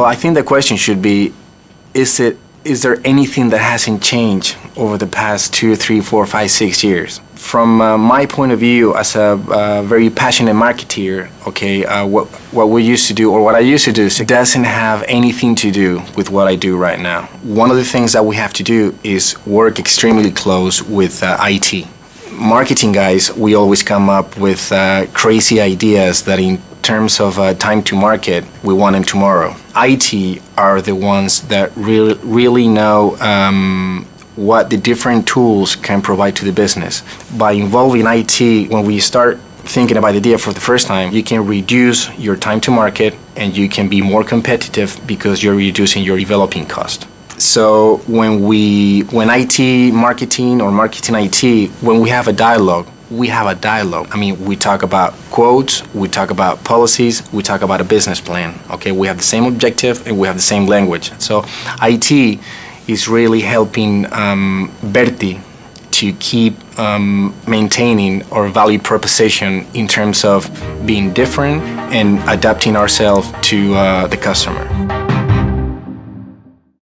I think the question should be, is there anything that hasn't changed over the past 2, 3, 4, 5, 6 years? From my point of view as a very passionate marketeer, okay, what we used to do, or what I used to do, doesn't have anything to do with what I do right now. One of the things that we have to do is work extremely close with IT. Marketing guys, we always come up with crazy ideas that in terms of time to market, we want them tomorrow. IT are the ones that really know what the different tools can provide to the business. By involving IT, when we start thinking about the idea for the first time, you can reduce your time to market and you can be more competitive because you're reducing your developing cost. So when IT marketing or marketing IT, when we have a dialogue, we have a dialogue. I mean, we talk about quotes, we talk about policies, we talk about a business plan. Okay, we have the same objective and we have the same language. So IT is really helping Berti to keep maintaining our value proposition in terms of being different and adapting ourselves to the customer.